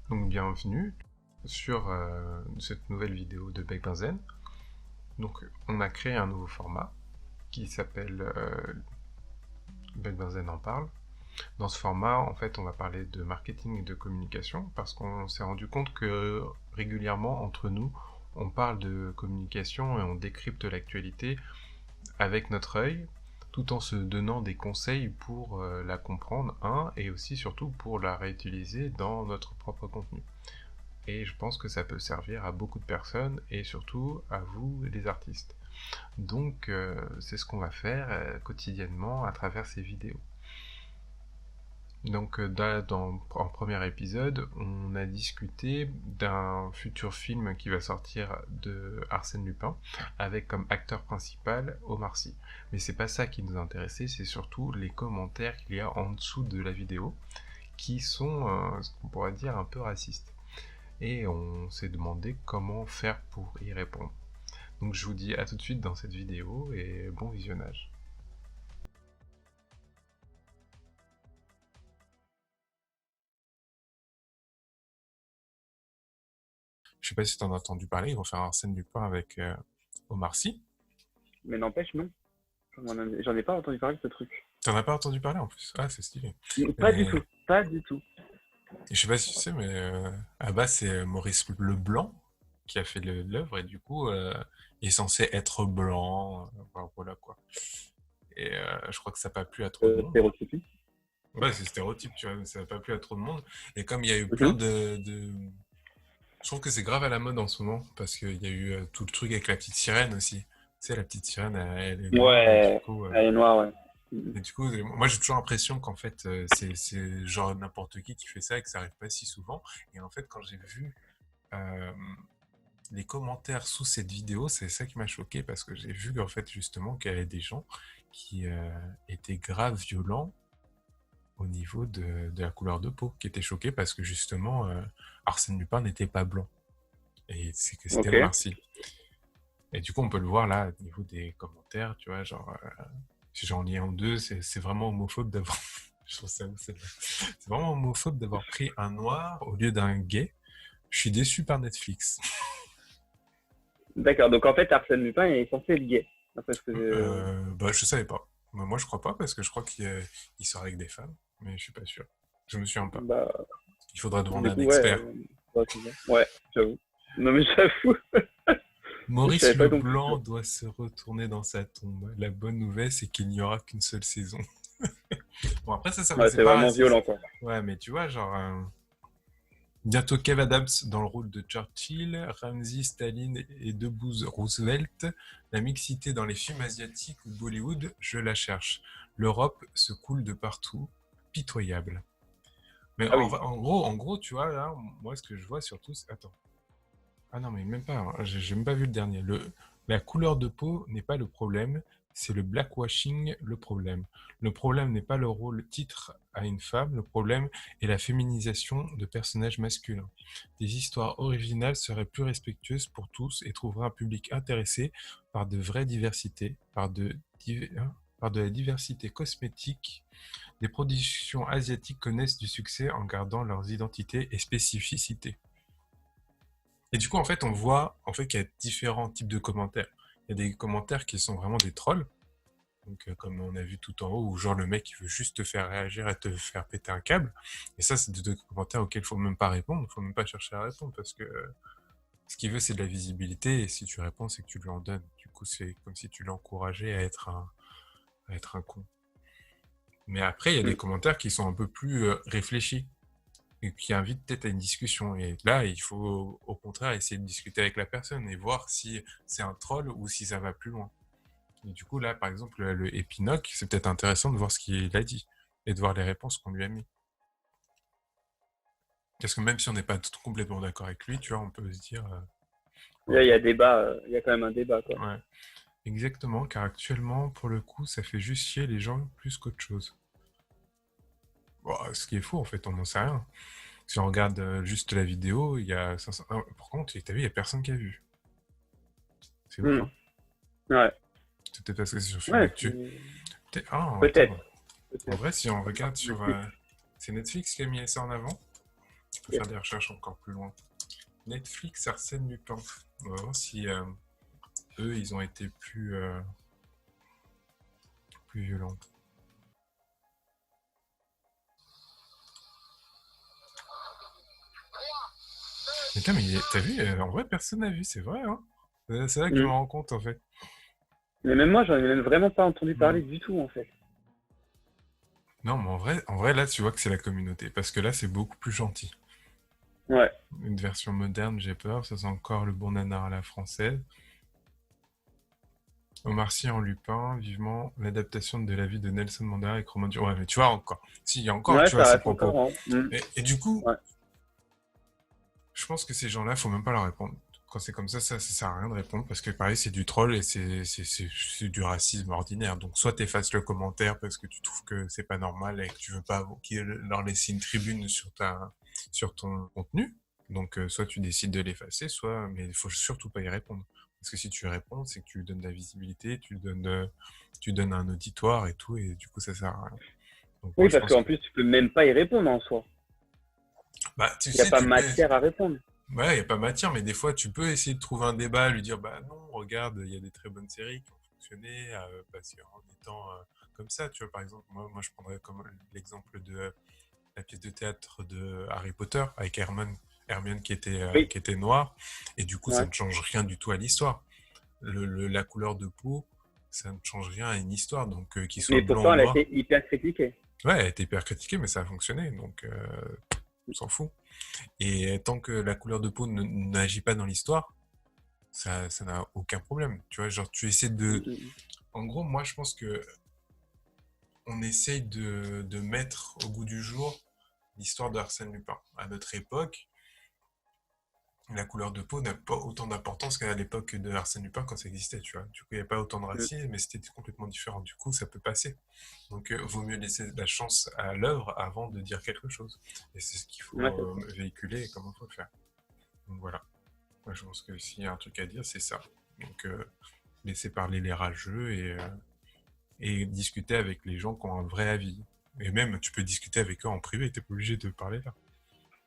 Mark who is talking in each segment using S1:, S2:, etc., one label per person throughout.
S1: Donc bienvenue sur cette nouvelle vidéo de Bec Benzen. Donc on a créé un nouveau format qui s'appelle Bec Benzen en parle. Dans ce format, en fait, on va parler de marketing et de communication parce qu'on s'est rendu compte que régulièrement entre nous, on parle de communication et on décrypte l'actualité avec notre œil, tout en se donnant des conseils pour la comprendre, et aussi surtout pour la réutiliser dans notre propre contenu. Et je pense que ça peut servir à beaucoup de personnes et surtout à vous, les artistes. Donc, c'est ce qu'on va faire quotidiennement à travers ces vidéos. Donc, en premier épisode, on a discuté d'un futur film qui va sortir de Arsène Lupin, avec comme acteur principal Omar Sy. Mais c'est pas ça qui nous intéressait, c'est surtout les commentaires qu'il y a en dessous de la vidéo, qui sont, ce qu'on pourrait dire, un peu racistes. Et on s'est demandé comment faire pour y répondre. Donc je vous dis à tout de suite dans cette vidéo et bon visionnage. Je sais pas si t'en as entendu parler, ils vont faire Arsène Lupin avec Omar Sy.
S2: Mais n'empêche, non. J'en ai pas entendu parler de ce truc.
S1: T'en as pas entendu parler en plus? Ah, c'est stylé.
S2: Pas du
S1: Et,
S2: tout. Pas du tout.
S1: je sais pas si tu sais, mais à la base c'est Maurice Leblanc qui a fait l'œuvre et du coup il est censé être blanc, voilà quoi. Et je crois que ça n'a pas plu à trop de monde.
S2: Stéréotypie.
S1: Ouais, c'est stéréotype, tu vois, mais ça n'a pas plu à trop de monde. Et comme il y a eu plein
S2: Mhm.
S1: de... Je trouve que c'est grave à la mode en ce moment, parce qu'il y a eu tout le truc avec la petite sirène aussi. Tu sais, la petite sirène, elle est noire,
S2: Ouais, elle est noire, ouais. Mhm.
S1: et du coup, moi j'ai toujours l'impression qu'en fait, c'est genre n'importe qui fait ça et que ça arrive pas si souvent. Et en fait, quand j'ai vu euh, les commentaires sous cette vidéo, c'est ça qui m'a choqué, parce que j'ai vu en fait justement qu'il y avait des gens qui étaient grave violents au niveau de la couleur de peau, qui étaient choqués parce que justement, Arsène Lupin n'était pas blanc. Et c'est que c'était
S2: Ok.
S1: Omar Sy. Et du coup, on peut le voir là, au niveau des commentaires, tu vois, genre, si j'en lis en deux, c'est vraiment homophobe d'avoir. Je trouve ça ouf, celle-là. C'est vraiment homophobe d'avoir pris un noir au lieu d'un gay. Je suis déçu par Netflix.
S2: D'accord. Donc en fait, Arsène Lupin est censé être gay. Après ce que
S1: Bah, je savais pas. Bah, moi, je crois pas, parce que je crois qu'il sort avec des femmes, mais je suis pas sûr. Je me souviens pas.
S2: bah,
S1: Il faudra demander
S2: du
S1: à un
S2: coup, ouais.
S1: expert.
S2: Ouais, c'est ça. Ouais, j'avoue. Non mais j'avoue. Je
S1: Maurice
S2: savais pas non plus, tu
S1: Leblanc
S2: vois.
S1: doit se retourner dans sa tombe. La bonne nouvelle, c'est qu'il n'y aura qu'une seule saison. Bon, après,
S2: Ouais,
S1: c'est
S2: c'est
S1: pas
S2: vraiment
S1: raciste.
S2: violent, quoi.
S1: Ouais, mais tu vois, genre, bientôt Kev Adams dans le rôle de Churchill, Ramsey, Staline et Debooz Roosevelt. La mixité dans les films asiatiques ou Bollywood, je la cherche. L'Europe se coule de partout. Pitoyable. Mais
S2: Ah oui.
S1: en gros, tu vois, là, moi, ce que je vois surtout, c'est... Attends. Ah non, mais même pas, hein, j'ai même pas vu le dernier. La couleur de peau n'est pas le problème, c'est le blackwashing le problème. Le problème n'est pas le rôle titre à une femme, le problème est la féminisation de personnages masculins. Des histoires originales seraient plus respectueuses pour tous et trouveraient un public intéressé par de vraies diversités, par de la diversité cosmétique. Des productions asiatiques connaissent du succès en gardant leurs identités et spécificités. Et du coup, en fait, on voit en fait qu'il y a différents types de commentaires. Il y a des commentaires qui sont vraiment des trolls, donc comme on a vu tout en haut, où genre le mec il veut juste te faire réagir et te faire péter un câble. Et ça, c'est des commentaires auxquels il faut même pas répondre, il faut même pas chercher à répondre, parce que ce qu'il veut, c'est de la visibilité, et si tu réponds, c'est que tu lui en donnes. Du coup, c'est comme si tu l'encourageais à être un con. Mais après, il y a des
S2: Mm.
S1: commentaires qui sont un peu plus réfléchis, et qui invite peut-être à une discussion. Et là, il faut au contraire essayer de discuter avec la personne et voir si c'est un troll ou si ça va plus loin. Et du coup, là, par exemple, le Epinoc, c'est peut-être intéressant de voir ce qu'il a dit et de voir les réponses qu'on lui a mis. Parce que même si on n'est pas tout complètement d'accord avec lui, tu vois, on peut se dire,
S2: Là, il
S1: ok,
S2: y a débat. Il y a quand même un débat, quoi.
S1: ouais, exactement, car actuellement, pour le coup, ça fait juste chier les gens plus qu'autre chose. Bon, ce qui est faux, en fait, on n'en sait rien. Si on regarde juste la vidéo, il y a 500... Ah, par contre, t'as vu, il n'y a personne qui a vu. C'est ouf,
S2: Mm.
S1: hein.
S2: Ouais.
S1: C'est peut-être parce que c'est sur Film
S2: Ouais,
S1: Actu. Ah,
S2: peut-être.
S1: attends. En
S2: Peut-être.
S1: vrai, si on
S2: Ça fait
S1: regarde
S2: partie du
S1: sur...
S2: type.
S1: c'est Netflix qui a mis ça en avant? Tu peux faire des recherches encore plus loin. Netflix, Arsène Lupin. On va voir si eux, ils ont été plus violents. Mais putain, mais t'as vu, en vrai, personne n'a vu, c'est vrai, hein. C'est là que je me
S2: Mm.
S1: rends compte, en fait.
S2: Mais même moi, j'en ai même vraiment pas entendu
S1: Mm.
S2: parler du tout, en fait.
S1: Non, mais en vrai, là, tu vois que c'est la communauté, parce que là, c'est beaucoup plus gentil.
S2: Ouais.
S1: Une version moderne, j'ai peur, ça c'est encore le bon nanar à la française. Omar Sy en Lupin, vivement l'adaptation de la vie de Nelson Mandela avec Romain Duris. Ouais, mais tu vois encore, si, il y a encore,
S2: Ouais,
S1: tu vois,
S2: ça
S1: ces
S2: reste
S1: propos.
S2: encore, hein. Mm.
S1: Et du coup,
S2: Ouais.
S1: je pense que ces gens-là, faut même pas leur répondre. Quand c'est comme ça sert à rien de répondre parce que pareil, c'est du troll et c'est du racisme ordinaire. Donc soit t'effaces le commentaire parce que tu trouves que c'est pas normal et que tu veux pas leur laisser une tribune sur ton contenu. Donc soit tu décides de l'effacer, mais il faut surtout pas y répondre. Parce que si tu y réponds, c'est que tu lui donnes de la visibilité, tu donnes un auditoire et tout, et du coup ça sert à rien. Donc moi
S2: Oui,
S1: je
S2: parce
S1: pense
S2: qu'en
S1: que,
S2: plus, tu peux même pas y répondre en soi.
S1: bah tu
S2: Il n'y a
S1: sais,
S2: pas
S1: tu peux.
S2: matière à répondre.
S1: Ouais, il n'y a pas matière, mais des fois, tu peux essayer de trouver un débat, lui dire, bah non, regarde, il y a des très bonnes séries qui ont fonctionné, parce qu'en étant comme ça, tu vois, par exemple, moi je prendrais comme l'exemple de la pièce de théâtre de Harry Potter, avec Hermione
S2: Oui,
S1: qui était noire, et du coup, ça
S2: ouais.
S1: ne change rien du tout à l'histoire. La couleur de peau, ça ne change rien à une histoire, donc qu'il soit
S2: Mais
S1: blanc ou
S2: pourtant, elle a
S1: noir.
S2: été hyper critiquée.
S1: Ouais, elle a été hyper critiquée, mais ça a fonctionné, donc on s'en fout. Et tant que la couleur de peau n'agit pas dans l'histoire, ça n'a aucun problème. Tu vois, genre, tu essaies de.
S2: Mm.
S1: En gros, moi, je pense que on essaye de mettre au goût du jour l'histoire d'Arsène Lupin. À notre époque, la couleur de peau n'a pas autant d'importance qu'à l'époque de Arsène Lupin quand ça existait, tu vois. Du coup, il n'y a pas autant de
S2: Mm.
S1: racisme, mais c'était complètement différent. Du coup, ça peut passer. Donc, vaut mieux laisser la chance à l'œuvre avant de dire quelque chose. Et c'est ce qu'il
S2: Ouais,
S1: faut
S2: c'est ça.
S1: véhiculer et comment il faut le faire. Donc voilà. Moi, je pense que s'il y a un truc à dire, c'est ça. Donc, laisser parler les rageux et discuter avec les gens qui ont un vrai avis. Et même, tu peux discuter avec eux en privé, t'es pas obligé de parler là.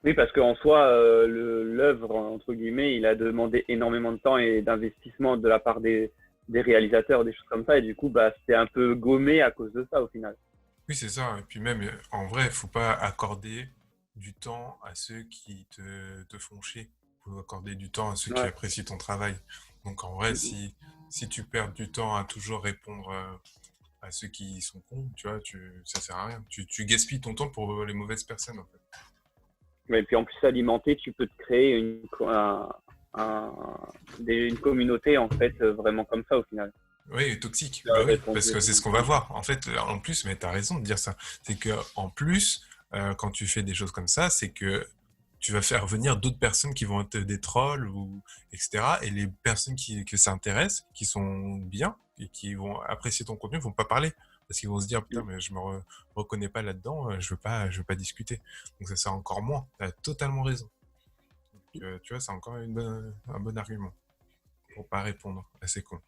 S2: Oui, parce qu'en soi, l'œuvre, entre guillemets, il a demandé énormément de temps et d'investissement de la part des réalisateurs, des choses comme ça. Et du coup, bah, c'était un peu gommé à cause de ça, au final.
S1: Oui, c'est ça. Et puis même, en vrai, faut pas accorder du temps à ceux qui te font chier. Faut accorder du temps à ceux qui
S2: Ouais.
S1: apprécient ton travail. Donc en vrai,
S2: Mm.
S1: si tu perds du temps à toujours répondre à ceux qui sont cons, tu vois, ça sert à rien. Tu gaspilles ton temps pour les mauvaises personnes, en fait.
S2: Et puis en plus, alimenter, tu peux te créer un- une communauté, en fait, vraiment comme ça, au final.
S1: Oui, toxique.
S2: Tu as
S1: Bah oui, parce
S2: répondu.
S1: que c'est ce qu'on va voir. En fait, en plus, mais t'as raison de dire ça. C'est que en plus, quand tu fais des choses comme ça, c'est que tu vas faire venir d'autres personnes qui vont être des trolls ou etc. Et les personnes que ça intéresse, qui sont bien et qui vont apprécier ton contenu, vont pas parler parce qu'ils vont se dire putain
S2: Mm.
S1: mais je me reconnais pas là-dedans, je veux pas discuter. Donc ça sert encore moins. T'as totalement raison. Donc, tu vois, c'est encore un bon argument pour pas répondre à ces cons.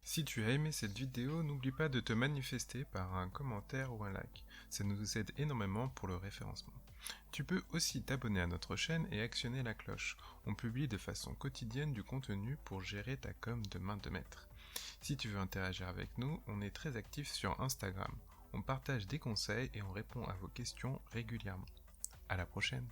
S1: Si tu as aimé cette vidéo, n'oublie pas de te manifester par un commentaire ou un like. Ça nous aide énormément pour le référencement. Tu peux aussi t'abonner à notre chaîne et actionner la cloche. On publie de façon quotidienne du contenu pour gérer ta com de main de maître. Si tu veux interagir avec nous, on est très actif sur Instagram. On partage des conseils et on répond à vos questions régulièrement. À la prochaine!